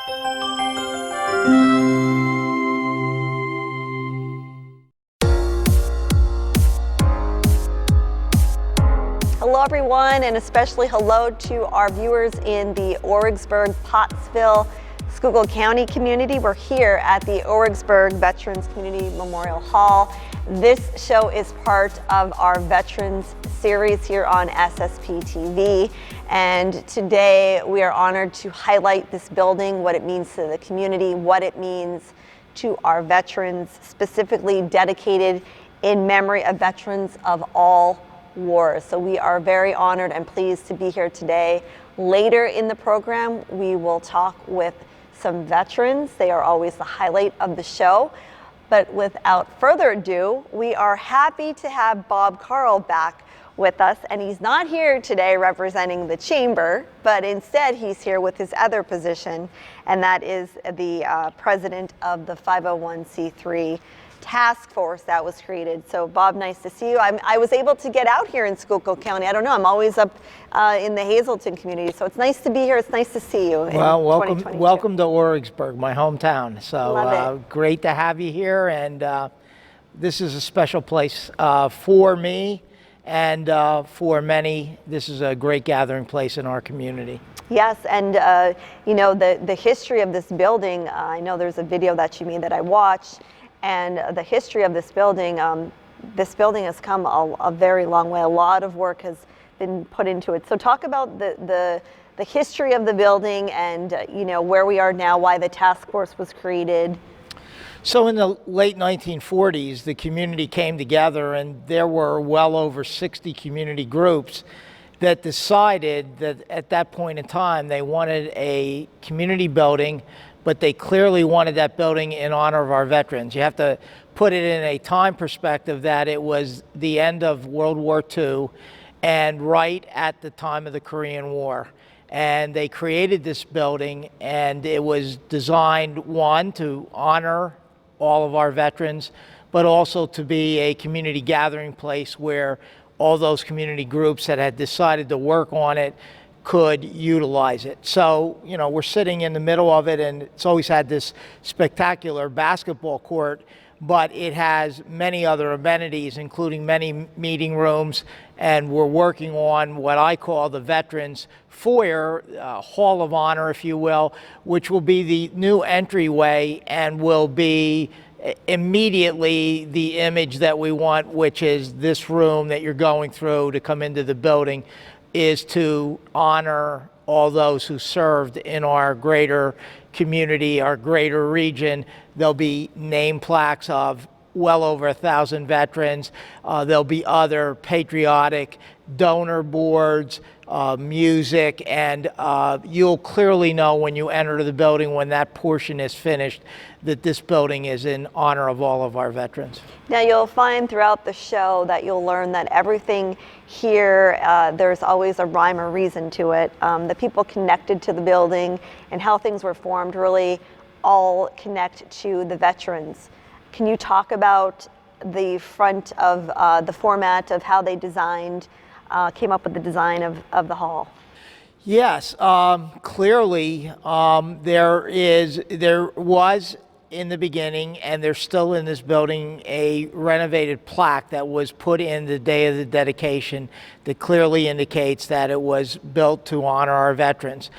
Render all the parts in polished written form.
Hello everyone, and especially hello to our viewers in the Orwigsburg, Pottsville, Schuylkill County community. We're here at the Orwigsburg Veterans Community Memorial Hall. This show is part of our Veterans series here on SSP TV. And today we are honored to highlight this building, what it means to the community, what it means to our veterans, specifically dedicated in memory of veterans of all wars. So we are very honored and pleased to be here today. Later in the program, we will talk with some veterans. They are always the highlight of the show. But without further ado, we are happy to have Bob Carl back with us. And he's not here today representing the chamber, but instead he's here with his other position, and that is the president of the 501c3 task force that was created. So Bob, nice to see you. I was able to get out here in Schuylkill County. I don't know, I'm always up in the Hazleton community, so it's nice to be here. It's nice to see you. Well, welcome to Orwigsburg, my hometown. So great to have you here, and this is a special place for me and for many. This is a great gathering place in our community. Yes, and you know, the history of this building, I know there's a video that you made that I watched, and the history of this building has come a very long way. A lot of work has been put into it. So talk about the history of the building and you know, where we are now, why the task force was created. So in the late 1940s, the community came together, and there were well over 60 community groups that decided that at that point in time they wanted a community building, but they clearly wanted that building in honor of our veterans. You have to put it in a time perspective that it was the end of World War II and right at the time of the Korean War. And they created this building, and it was designed, one, to honor all of our veterans, but also to be a community gathering place where all those community groups that had decided to work on it could utilize it. So, you know, we're sitting in the middle of it, and it's always had this spectacular basketball court, but it has many other amenities, including many meeting rooms, and we're working on what I call the Veterans Foyer, Hall of Honor, if you will, which will be the new entryway and will be immediately the image that we want, which is this room that you're going through to come into the building, is to honor all those who served in our greater community, our greater region. There'll be name plaques of well over 1,000 veterans. There'll be other patriotic donor boards, music, and you'll clearly know when you enter the building, when that portion is finished, that this building is in honor of all of our veterans. Now you'll find throughout the show that you'll learn that everything here, there's always a rhyme or reason to it. The people connected to the building and how things were formed really all connect to the veterans. Can you talk about the front of the format of how they came up with the design of the hall? Yes, clearly there was in the beginning, and there's still in this building, a renovated plaque that was put in the day of the dedication that clearly indicates that it was built to honor our veterans.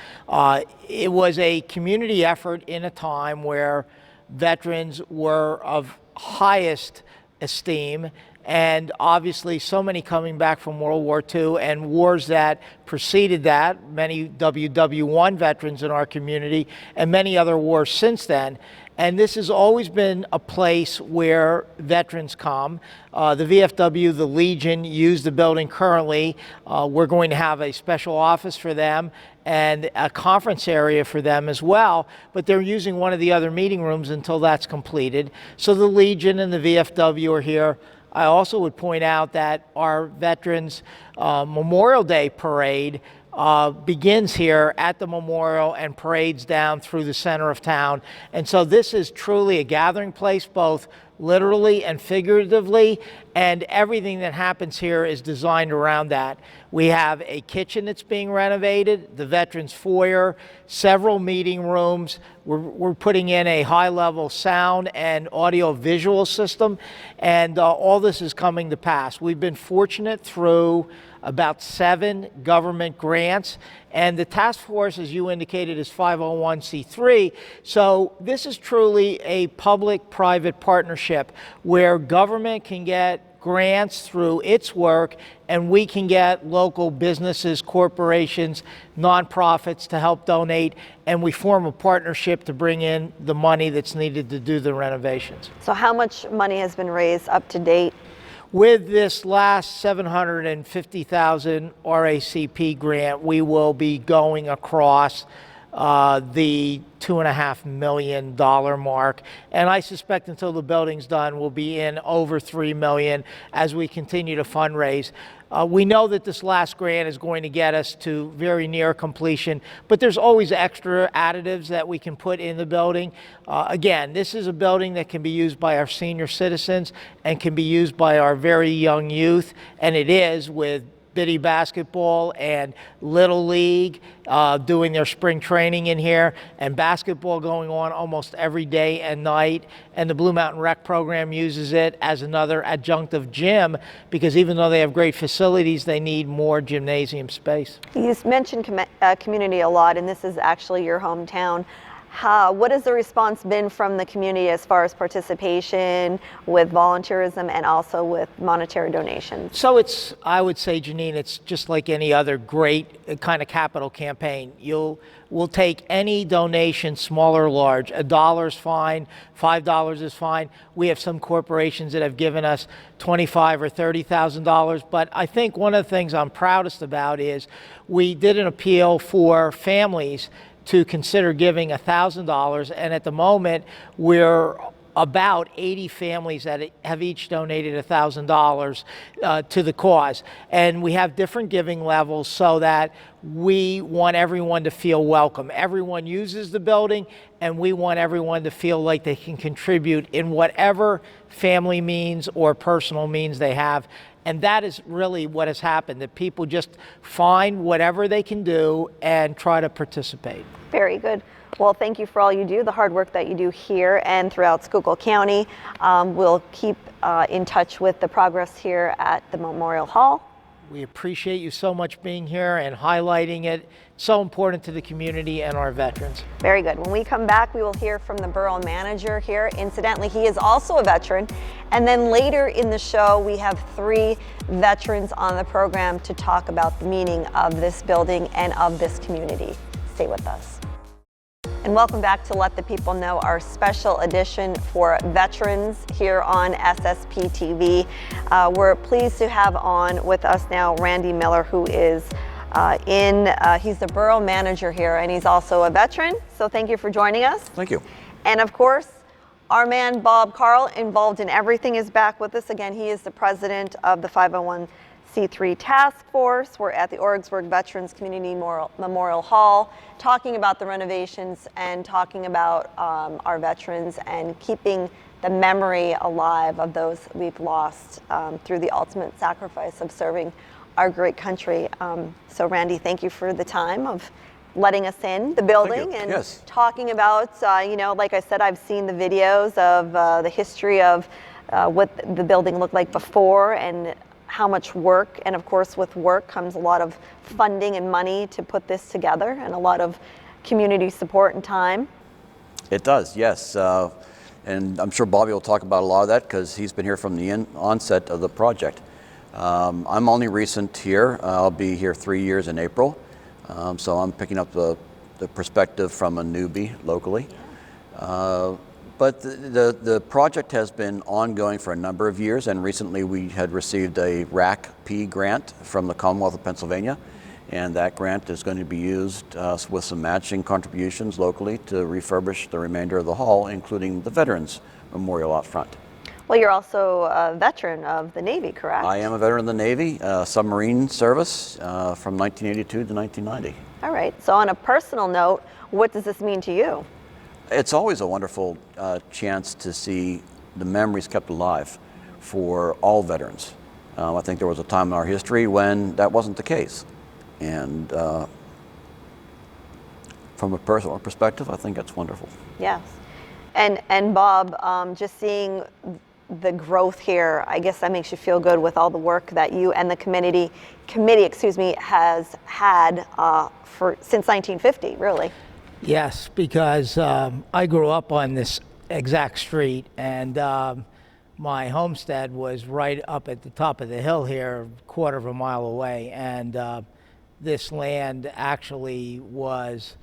It was a community effort in a time where veterans were of highest esteem, and obviously so many coming back from World War II and wars that preceded that, many WW1 veterans in our community, and many other wars since then. And this has always been a place where veterans come. The VFW, the Legion, use the building currently. We're going to have a special office for them and a conference area for them as well, but they're using one of the other meeting rooms until that's completed. So the Legion and the VFW are here. I also would point out that our Veterans Memorial Day Parade begins here at the memorial and parades down through the center of town. And so this is truly a gathering place, both literally and figuratively, and everything that happens here is designed around that. We have a kitchen that's being renovated, the Veterans Foyer, several meeting rooms. We're putting in a high-level sound and audio-visual system, and all this is coming to pass. We've been fortunate through about 7 government grants, and the task force, as you indicated, is 501c3. So this is truly a public-private partnership where government can get grants through its work, and we can get local businesses, corporations, nonprofits to help donate, and we form a partnership to bring in the money that's needed to do the renovations. So how much money has been raised up to date? With this last $750,000 RACP grant, we will be going across the $2.5 million mark, and I suspect until the building's done, we'll be in over $3 million as we continue to fundraise. We know that this last grant is going to get us to very near completion, but there's always extra additives that we can put in the building. Again, this is a building that can be used by our senior citizens and can be used by our very young youth, and it is, with Biddy basketball and Little League doing their spring training in here, and basketball going on almost every day and night. And the Blue Mountain Rec program uses it as another adjunctive gym, because even though they have great facilities, they need more gymnasium space. You mentioned community a lot, and this is actually your hometown. What has the response been from the community as far as participation with volunteerism and also with monetary donations? So it's, I would say, Janine, it's just like any other great kind of capital campaign. We'll take any donation, small or large. $1 is fine, $5 is fine. We have some corporations that have given us $25,000 or $30,000, but I think one of the things I'm proudest about is we did an appeal for families to consider giving $1,000, and at the moment we're about 80 families that have each donated $1,000 to the cause. And we have different giving levels so that we want everyone to feel welcome. Everyone uses the building, and we want everyone to feel like they can contribute in whatever family means or personal means they have. And that is really what has happened, that people just find whatever they can do and try to participate. Very good. Well, thank you for all you do, the hard work that you do here and throughout Schuylkill County. We'll keep in touch with the progress here at the Memorial Hall. We appreciate you so much being here and highlighting it. It's so important to the community and our veterans. Very good. When we come back, we will hear from the borough manager here. Incidentally, he is also a veteran. And then later in the show, we have 3 veterans on the program to talk about the meaning of this building and of this community. Stay with us. And welcome back to Let the People Know, our special edition for veterans here on SSP TV. We're pleased to have on with us now Randy Miller, who is he's the borough manager here, and he's also a veteran. So thank you for joining us. Thank you. And of course, our man Bob Carl, involved in everything, is back with us again. He is the president of the 501c3 task force. We're at the Orwigsburg Veterans Community Memorial Hall talking about the renovations and talking about our veterans and keeping the memory alive of those we've lost through the ultimate sacrifice of serving our great country. So Randy, thank you for the time of letting us in the building and yes. talking about, you know, like I said, I've seen the videos of the history of what the building looked like before and how much work, and of course with work comes a lot of funding and money to put this together and a lot of community support and time. It does, yes. And I'm sure Bobby will talk about a lot of that because he's been here from the onset of the project. I'm only recent here. I'll be here 3 years in April. So I'm picking up the perspective from a newbie locally. But the project has been ongoing for a number of years, and recently we had received a RACP grant from the Commonwealth of Pennsylvania, and that grant is going to be used with some matching contributions locally to refurbish the remainder of the hall, including the Veterans Memorial out front. Well, you're also a veteran of the Navy, correct? I am a veteran of the Navy, submarine service from 1982 to 1990. All right. So on a personal note, what does this mean to you? It's always a wonderful chance to see the memories kept alive for all veterans. I think there was a time in our history when that wasn't the case. And from a personal perspective, I think that's wonderful. Yes. And Bob, just seeing the growth here, I guess that makes you feel good with all the work that you and the committee, has had since 1950, really. Yes, because I grew up on this exact street, and my homestead was right up at the top of the hill here, a quarter of a mile away, and this land actually was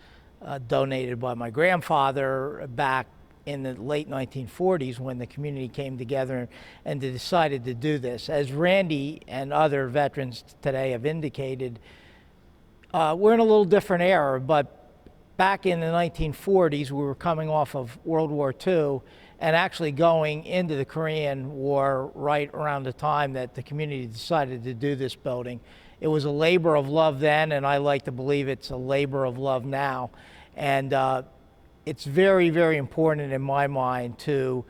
donated by my grandfather back in the late 1940s when the community came together and they decided to do this. As Randy and other veterans today have indicated, we're in a little different era, but back in the 1940s, we were coming off of World War II and actually going into the Korean War right around the time that the community decided to do this building. It was a labor of love then, and I like to believe it's a labor of love now. And it's very, very important in my mind to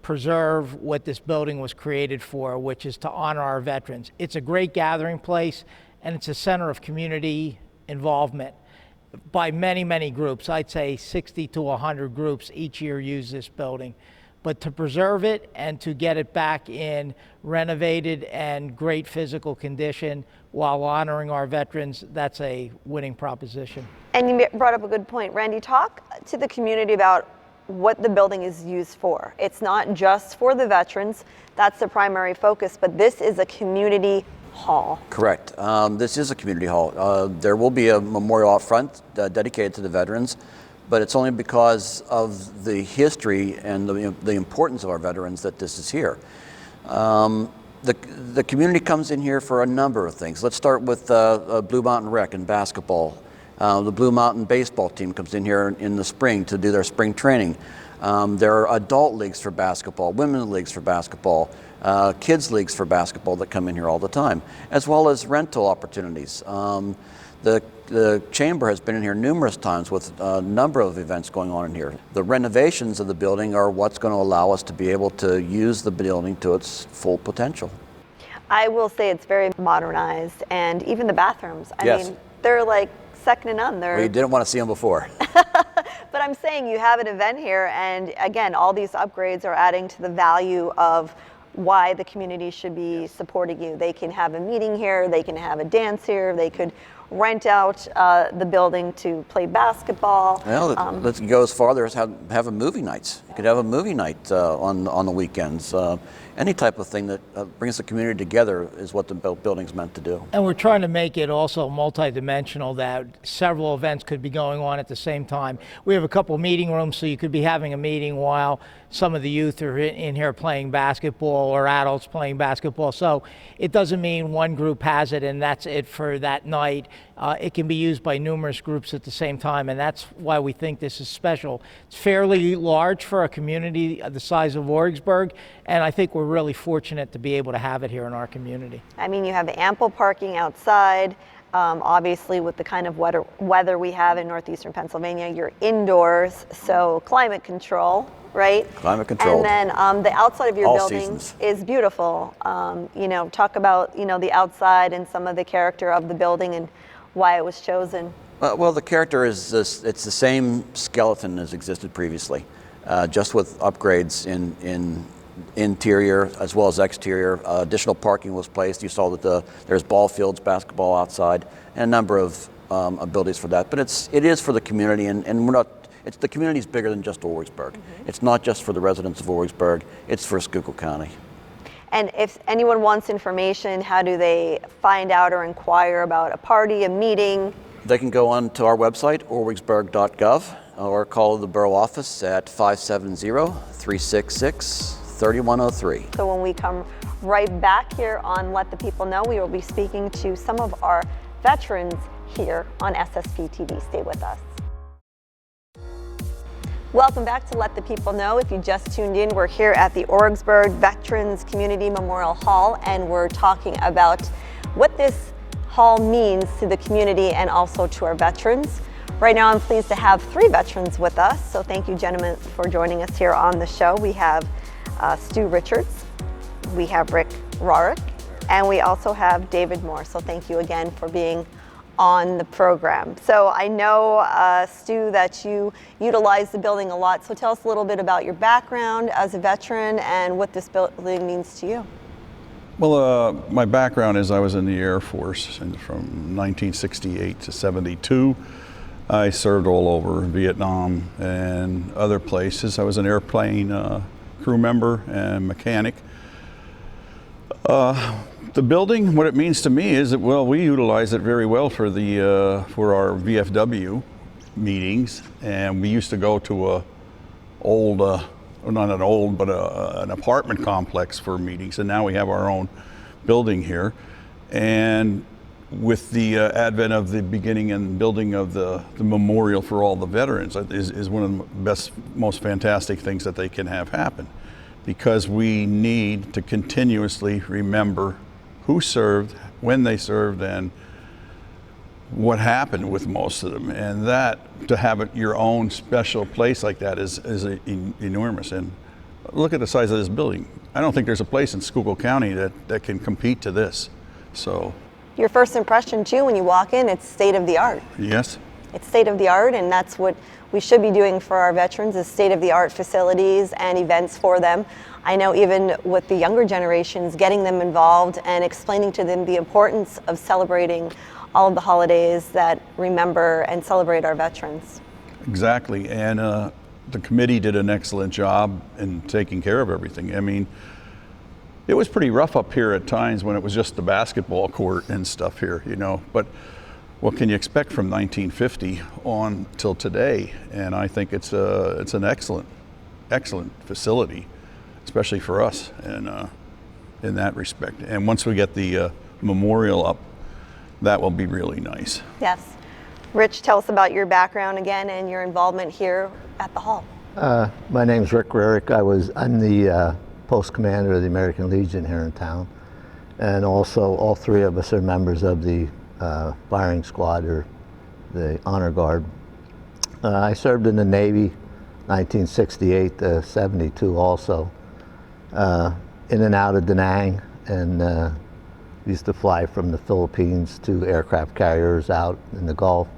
preserve what this building was created for, which is to honor our veterans. It's a great gathering place, and it's a center of community involvement by many, many groups. I'd say 60 to 100 groups each year use this building. But to preserve it and to get it back in renovated and great physical condition while honoring our veterans, that's a winning proposition. And you brought up a good point. Randy, talk to the community about what the building is used for. It's not just for the veterans, that's the primary focus, but this is a community hall. Correct. This is a community hall. There will be a memorial out front dedicated to the veterans, but it's only because of the history and the importance of our veterans that this is here. The community comes in here for a number of things. Let's start with Blue Mountain Rec and basketball. The Blue Mountain baseball team comes in here in the spring to do their spring training. There are adult leagues for basketball, women's leagues for basketball, kids leagues for basketball that come in here all the time, as well as rental opportunities. The chamber has been in here numerous times with a number of events going on in here. The renovations of the building are what's going to allow us to be able to use the building to its full potential. I will say it's very modernized, and even the bathrooms. I Yes. mean, they're like second to none. We didn't want to see them before. But I'm saying you have an event here, and again, all these upgrades are adding to the value of why the community should be supporting you. They can have a meeting here, they can have a dance here, they could rent out the building to play basketball. Well, let's go as far as have a movie nights. You could have a movie night on the weekends. Any type of thing that brings the community together is what the building's meant to do. And we're trying to make it also multidimensional, that several events could be going on at the same time. We have a couple meeting rooms, so you could be having a meeting while some of the youth are in here playing basketball or adults playing basketball. So it doesn't mean one group has it and that's it for that night. It can be used by numerous groups at the same time, and that's why we think this is special. It's fairly large for a community the size of Orwigsburg, and I think we're really fortunate to be able to have it here in our community. I mean, you have ample parking outside. Obviously, with the kind of weather we have in northeastern Pennsylvania, you're indoors, so climate control, right? Climate control. And then the outside of your All building seasons. is beautiful. Talk about the outside and some of the character of the building and why it was chosen. Well, the character is it's the same skeleton as existed previously, just with upgrades in interior as well as exterior. Additional parking was placed. You saw that there's ball fields, basketball outside, and a number of abilities for that. But it is for the community, and we're not. The community is bigger than just Orwigsburg. Mm-hmm. It's not just for the residents of Orwigsburg. It's for Schuylkill County. And if anyone wants information, how do they find out or inquire about a party, a meeting? They can go on to our website, orwigsburg.gov, or call the borough office at 570-366-3103. So when we come right back here on Let the People Know, we will be speaking to some of our veterans here on SSP TV. Stay with us. Welcome back to Let the People Know. If you just tuned in, we're here at the Orwigsburg Veterans Community Memorial Hall, and we're talking about what this hall means to the community and also to our veterans. Right now, I'm pleased to have 3 veterans with us, so thank you, gentlemen, for joining us here on the show. We have Stu Richards, we have Rick Rarick, and we also have David Moore. So thank you again for being on the program. So I know, Stu, that you utilize the building a lot. So tell us a little bit about your background as a veteran and what this building means to you. Well, my background is I was in the Air Force and from 1968 to 72. I served all over Vietnam and other places. I was an airplane crew member and mechanic. The building, what it means to me is that, well, we utilize it very well for our VFW meetings, and we used to go to an apartment complex for meetings, and now we have our own building here. And with the advent of the beginning and building of the memorial for all the veterans is one of the best, most fantastic things that they can have happen, because we need to continuously remember who served, when they served, and what happened with most of them. And that, to have your own special place like that is enormous. And look at the size of this building. I don't think there's a place in Schuylkill County that can compete to this. So, Your first impression too, when you walk in, it's state of the art. yes. It's state of the art, and that's what we should be doing for our veterans, is state of the art facilities and events for them. I know even with the younger generations, getting them involved and explaining to them the importance of celebrating all of the holidays that remember and celebrate our veterans. Exactly, and the committee did an excellent job in taking care of everything. I mean, it was pretty rough up here at times when it was just the basketball court and stuff here, you know, but what can you expect from 1950 on till today? And I think it's an excellent facility, especially for us, and in that respect. And once we get the memorial up, that will be really nice. Yes. Rich, tell us about your background again and your involvement here at the hall. My name's Rick Rarick. I'm the post commander of the American Legion here in town, and also all 3 of us are members of the firing squad, or the honor guard. I served in the Navy 1968 to 72 also, in and out of Da Nang, and used to fly from the Philippines to aircraft carriers out in the Gulf,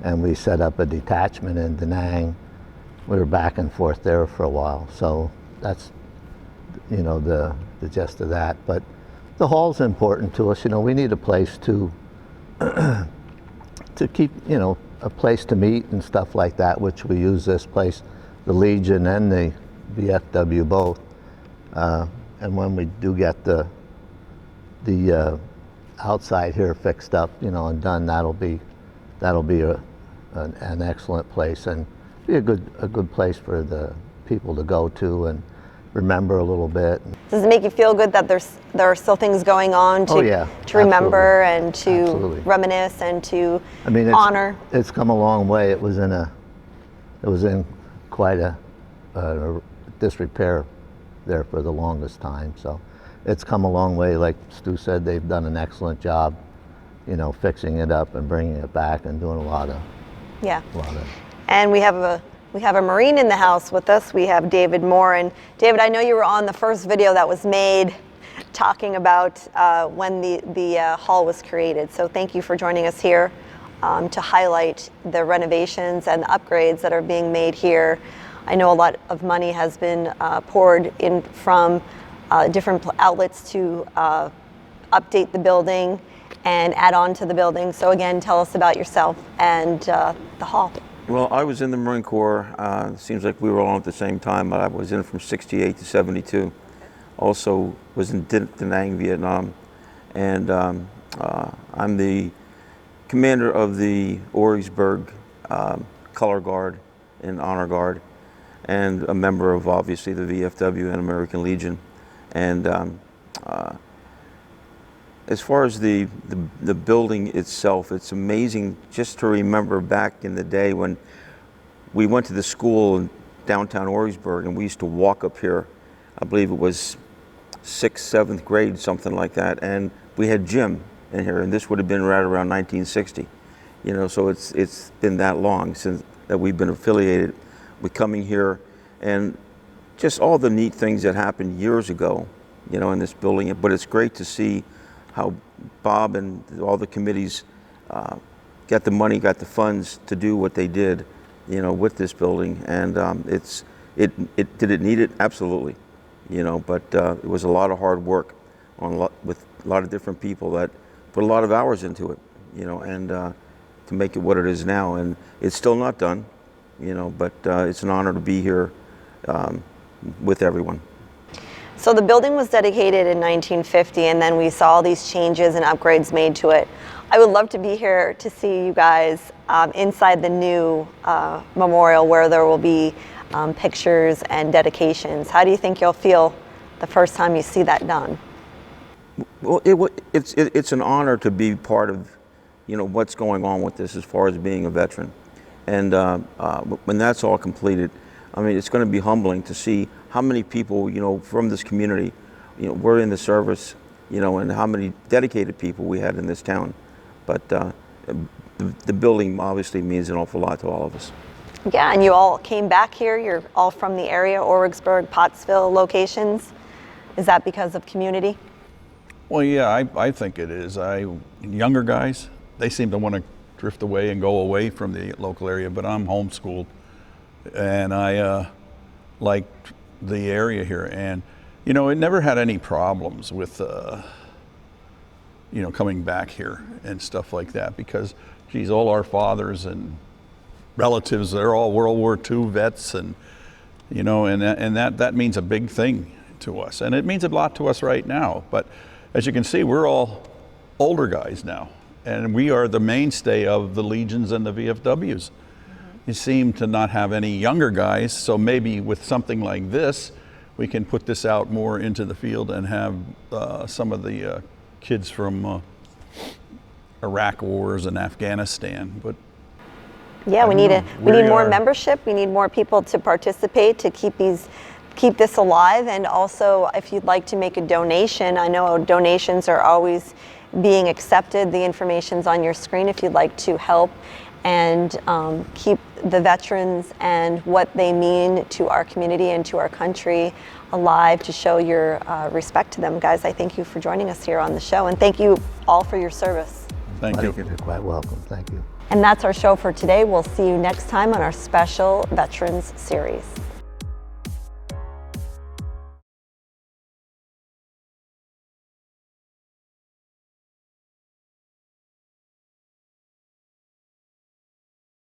and we set up a detachment in Da Nang. We were back and forth there for a while, so that's, you know, the gist of that. But the hall's important to us. You know, we need a place to keep, you know, a place to meet and stuff like that, which we use this place, the Legion and the VFW both. And when we do get the outside here fixed up, you know, and done, that'll be an excellent place, and be a good place for the people to go to and remember a little bit. Does it make you feel good that there are still things going on to, Oh, yeah, to remember and to Absolutely. reminisce and to I mean, honor? It's come a long way. It was in quite a disrepair there for the longest time. So it's come a long way. Like Stu said, they've done an excellent job, you know, fixing it up and bringing it back and doing a lot of. And we have a Marine in the house with us. We have David Moore. And David, I know you were on the first video that was made talking about when the hall was created. So thank you for joining us here to highlight the renovations and the upgrades that are being made here. I know a lot of money has been poured in from different outlets to update the building and add on to the building. So again, tell us about yourself and the hall. Well, I was in the Marine Corps. Seems like we were all at the same time, but I was in from 68 to 72. Also was in Da Nang, Vietnam. And I'm the commander of the Orwigsburg Color Guard and Honor Guard, and a member of, obviously, the VFW and American Legion. And as far as the building itself, it's amazing just to remember back in the day when we went to the school downtown Orwigsburg, and we used to walk up here. I believe it was 6th, 7th grade, something like that, and we had gym in here, and this would have been right around 1960. You know, so it's been that long since that we've been affiliated with coming here, and just all the neat things that happened years ago, you know, in this building. But it's great to see how Bob and all the committees got the money, got the funds to do what they did, you know, with this building. And did it need it? Absolutely. You know, but it was a lot of hard work with a lot of different people that put a lot of hours into it, you know, and to make it what it is now. And it's still not done, you know, but it's an honor to be here with everyone. So the building was dedicated in 1950, and then we saw all these changes and upgrades made to it. I would love to be here to see you guys inside the new memorial, where there will be pictures and dedications. How do you think you'll feel the first time you see that done? Well, it's an honor to be part of, you know, what's going on with this as far as being a veteran. And when that's all completed, I mean, it's going to be humbling to see how many people, you know, from this community, you know, were in the service, you know, and how many dedicated people we had in this town. But the building obviously means an awful lot to all of us. Yeah, and you all came back here. You're all from the area, Orwigsburg, Pottsville locations. Is that because of community? Well, yeah, I think it is. Younger guys, they seem to want to drift away and go away from the local area, but I'm homeschooled, and I liked the area here. And, you know, it never had any problems with, you know, coming back here and stuff like that, because, geez, all our fathers and relatives, they're all World War II vets, and, you know, and that means a big thing to us. And it means a lot to us right now. But as you can see, we're all older guys now, and we are the mainstay of the Legions and the VFWs. You seem to not have any younger guys, so maybe with something like this, we can put this out more into the field and have some of the kids from Iraq wars and Afghanistan. But yeah, we need more membership. We need more people to participate to keep this alive. And also, if you'd like to make a donation, I know donations are always being accepted. The information's on your screen if you'd like to help and keep the veterans and what they mean to our community and to our country alive, to show your respect to them. Guys, I thank you for joining us here on the show, and thank you all for your service. Thank you. You're quite welcome. Thank you. And that's our show for today. We'll see you next time on our special Veterans Series.